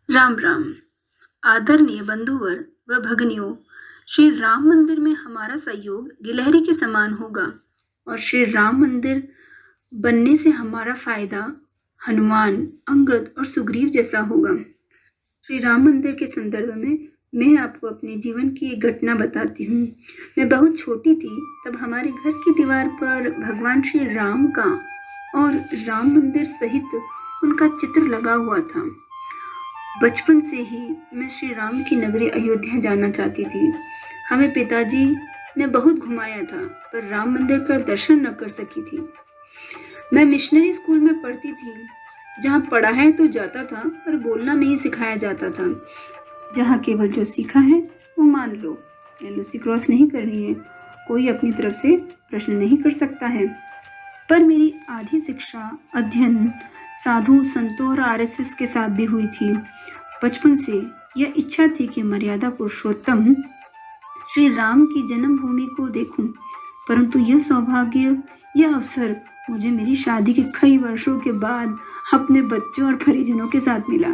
राम राम। आदरणीय बंधुवर व भगनियों, श्री राम मंदिर में हमारा सहयोग गिलहरी के समान होगा और श्री राम मंदिर बनने से हमारा फायदा हनुमान, अंगद और सुग्रीव जैसा होगा। श्री राम मंदिर के संदर्भ में मैं आपको अपने जीवन की एक घटना बताती हूँ। मैं बहुत छोटी थी, तब हमारे घर की दीवार पर भगवान श्री राम का और राम मंदिर सहित उनका चित्र लगा हुआ था। बचपन से ही मैं श्री राम की नगरी अयोध्या जाना चाहती थी। हमें पिताजी ने बहुत घुमाया था, पर राम मंदिर का दर्शन न कर सकी थी। मैं मिशनरी स्कूल में पढ़ती थी, जहाँ पढ़ाया तो जाता था पर बोलना नहीं सिखाया जाता था। जहाँ केवल जो सीखा है वो मान लो, एलओसी क्रॉस नहीं करनी है, कोई अपनी तरफ से प्रश्न नहीं कर सकता है। पर मेरी आधी शिक्षा अध्ययन साधु संतों और आरएसएस के साथ भी हुई थी। बचपन से यह इच्छा थी कि मर्यादा पुरुषोत्तम श्री राम की जन्मभूमि को देखूं, परंतु यह सौभाग्य, यह अवसर मुझे मेरी शादी के कई वर्षों के बाद अपने बच्चों और परिजनों के साथ मिला।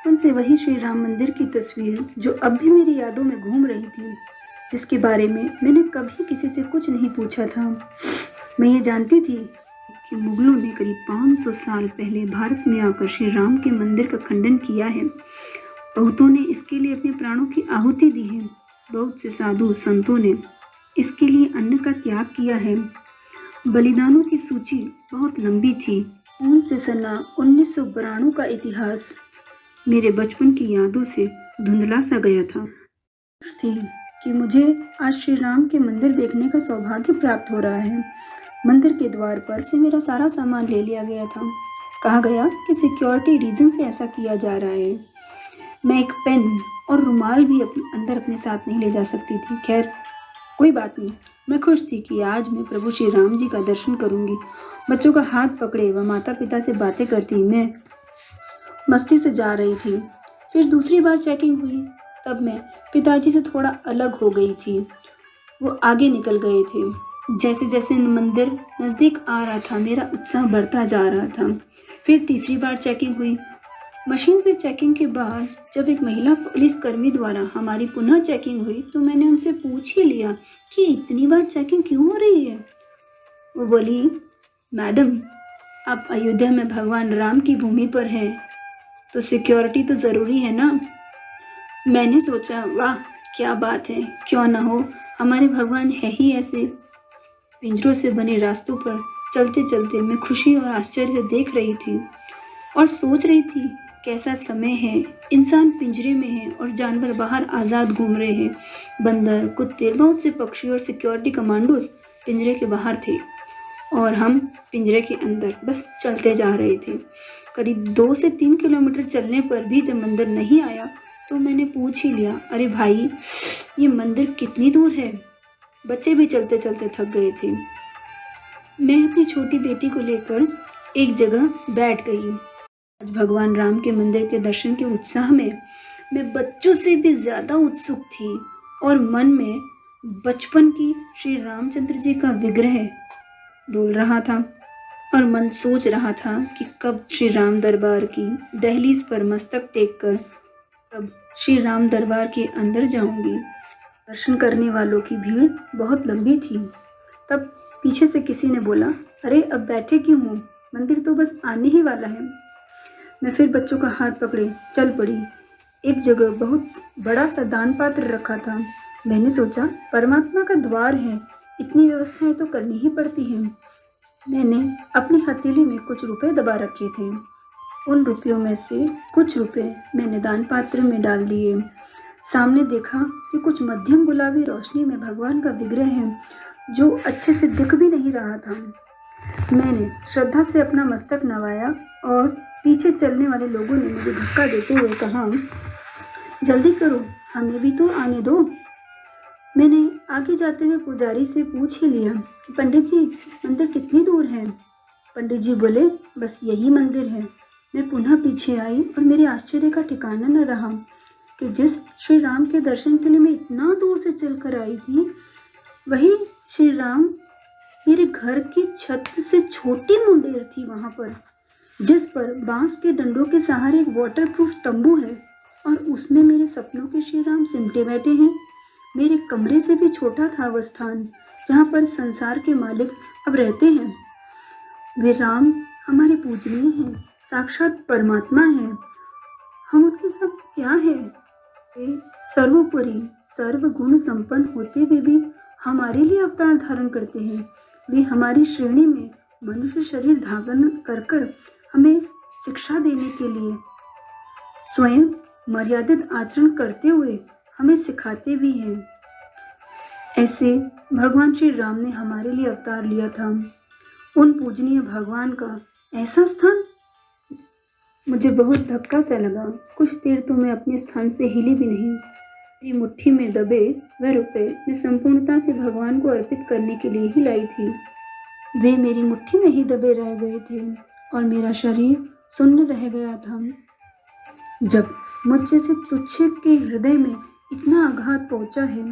उनसे वही श्री राम मंदिर की तस्वीर जो अब भी मेरी यादों में घूम रही थी, जिसके बारे में मैंने कभी किसी से कुछ नहीं पूछा था। मैं ये जानती थी कि मुगलों ने करीब 500 साल पहले भारत में आकर श्री राम के मंदिर का खंडन किया है। बहुतों ने इसके लिए अपने प्राणों की आहुति दी है। बहुत से साधु संतों ने इसके लिए अन्न का त्याग किया है। बलिदानों की सूची बहुत लंबी थी। उनसे सना 1992 का इतिहास मेरे बचपन की यादों से धुंधला सा गया था। थी कि मुझे आज श्री राम के मंदिर देखने का सौभाग्य प्राप्त हो रहा है। मंदिर के द्वार पर से मेरा सारा सामान ले लिया गया था। कहा गया कि सिक्योरिटी रीजन से ऐसा किया जा रहा है। मैं एक पेन और रुमाल भी अंदर अपने साथ नहीं ले जा सकती थी। खैर, कोई बात नहीं। मैं खुश थी कि आज मैं प्रभु श्री राम जी का दर्शन करूंगी। बच्चों का हाथ पकड़े व माता पिता से बातें करती मैं मस्ती से जा रही थी। फिर दूसरी बार चेकिंग हुई, तब मैं पिताजी से थोड़ा अलग हो गई थी। वो आगे निकल गए थे। जैसे जैसे मंदिर नजदीक आ रहा था, मेरा उत्साह बढ़ता जा रहा था। फिर तीसरी बार चेकिंग हुई। मशीन से चेकिंग के बाद जब एक महिला पुलिसकर्मी द्वारा हमारी पुनः चेकिंग हुई, तो मैंने उनसे पूछ ही लिया कि इतनी बार चेकिंग क्यों हो रही है। वो बोली, मैडम, आप अयोध्या में भगवान राम की भूमि पर हैं, तो सिक्योरिटी तो जरूरी है ना। मैंने सोचा, वाह क्या बात है, क्यों ना हो, हमारे भगवान है ही ऐसे। पिंजरों से बने रास्तों पर चलते चलते मैं खुशी और आश्चर्य से देख रही थी और सोच रही थी कैसा समय है। इंसान पिंजरे में है और जानवर बाहर आजाद घूम रहे हैं। बंदर, कुत्ते, बहुत से पक्षी और सिक्योरिटी कमांडोज पिंजरे के बाहर थे और हम पिंजरे के अंदर बस चलते जा रहे थे। करीब 2 से 3 किलोमीटर चलने पर भी जब मंदिर नहीं आया, तो मैंने पूछ ही लिया, अरे भाई, ये मंदिर कितनी दूर है। बच्चे भी चलते चलते थक गए थे। मैं अपनी छोटी बेटी को लेकर एक जगह बैठ गई। आज भगवान राम के मंदिर के दर्शन के उत्साह में मैं बच्चों से भी ज्यादा उत्सुक थी और मन में बचपन की श्री रामचंद्र जी का विग्रह डोल रहा था और मन सोच रहा था कि कब श्री राम दरबार की दहलीज पर मस्तक टेक कर कब श्री राम दरबार के अंदर जाऊंगी। दर्शन करने वालों की भीड़ बहुत लंबी थी। तब पीछे से किसी ने बोला, अरे अब बैठे क्यों हो, मंदिर तो बस आने ही वाला है। मैं फिर बच्चों का हाथ पकड़े चल पड़ी। एक जगह बहुत बड़ा सा दान पात्र रखा था। मैंने सोचा, परमात्मा का द्वार है, इतनी व्यवस्थाएं तो करनी ही पड़ती है। मैंने अपनी हथेली में कुछ रुपए दबा रखे थे। उन रुपयों में से कुछ रुपए मैंने दान पात्र में डाल दिए। सामने देखा कि कुछ मध्यम गुलाबी रोशनी में भगवान का विग्रह है, जो अच्छे से दिख भी नहीं रहा था। मैंने श्रद्धा से अपना मस्तक नवाया और पीछे चलने वाले लोगों ने मुझे धक्का देते हुए कहा, जल्दी करो, हमें भी तो आने दो। मैंने आगे जाते हुए पुजारी से पूछ ही लिया कि पंडित जी, मंदिर कितनी दूर है। पंडित जी बोले, बस यही मंदिर है। मैं पुनः पीछे आई और मेरे आश्चर्य का ठिकाना न रहा कि जिस श्री राम के दर्शन के लिए मैं इतना दूर से चलकर आई थी, वही श्री राम मेरे घर की छत से छोटी मुंडेर थी वहां पर। जिस पर बांस के डंडों के सहारे एक वाटरप्रूफ तंबू है और उसमें मेरे सपनों के श्री राम सिमटे बैठे हैं। मेरे कमरे से भी छोटा था वह स्थान जहाँ पर संसार के मालिक अब रहते हैं। वे राम हमारे पूजनीय हैं, साक्षात परमात्मा हैं। हम उनके सब क्या है? वे सर्वोपरि सर्वगुण संपन्न होते हुए भी हमारे लिए अवतार धारण करते हैं। वे हमारी श्रेणी में मनुष्य शरीर धारण कर हमें शिक्षा देने के लिए स्वयं मर्यादित आचरण करते हुए हमें सिखाते भी हैं। ऐसे भगवान श्री राम ने हमारे लिए अवतार लिया था। उन पूजनीय भगवान का ऐसा स्थान, मुझे बहुत धक्का सा लगा। कुछ देर तो मैं अपने स्थान से हिली भी नहीं। मेरी मुट्ठी में दबे वह रुपए मैं संपूर्णता से भगवान को अर्पित करने के लिए ही लाई थी। वे मेरी मुट्ठी में ही दबे रह गए थे और मेरा शरीर सुन्न रह गया था। जब मुझ जैसे तुच्छ के हृदय में इतना आघात पहुंचा है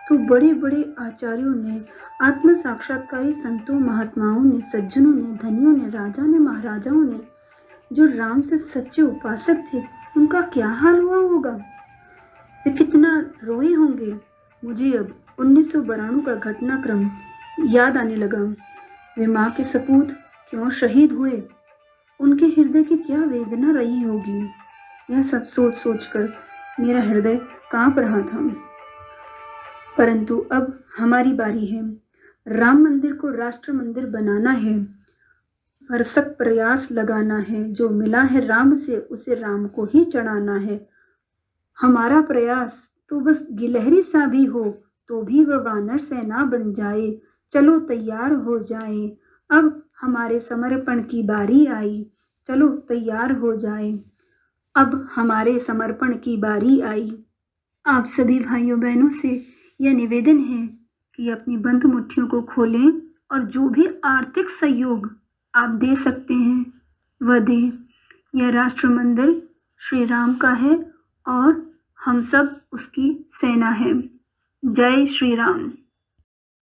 तो बड़े बड़े आचार्यों ने, आत्म साक्षात्कारी संतों, महात्माओं ने, सज्जनों ने, धनियों ने, राजा ने, महाराजाओं ने, जो राम से सच्चे उपासक थे, उनका क्या हाल हुआ होगा? वे कितना रोए होंगे। मुझे अब 1992 का घटनाक्रम याद आने लगा। वे माँ के सपूत क्यों शहीद हुए, उनके हृदय की क्या वेदना रही होगी। यह सब सोच सोच कर मेरा हृदय कांप रहा था। परंतु अब हमारी बारी है। राम मंदिर को राष्ट्र मंदिर बनाना है, भरसक प्रयास लगाना है। जो मिला है राम से उसे राम को ही चढ़ाना है। हमारा प्रयास तो बस गिलहरी सा भी हो तो भी वह वानर सेना बन जाए। चलो तैयार हो जाए, अब हमारे समर्पण की बारी आई। चलो तैयार हो जाए, अब हमारे समर्पण की बारी आई। आप सभी भाइयों बहनों से यह निवेदन है कि अपनी बंद मुट्ठियों को खोलें और जो भी आर्थिक सहयोग आप दे सकते हैं वह दें। यह राष्ट्र मंदिर श्री राम का है और हम सब उसकी सेना है। जय श्री राम।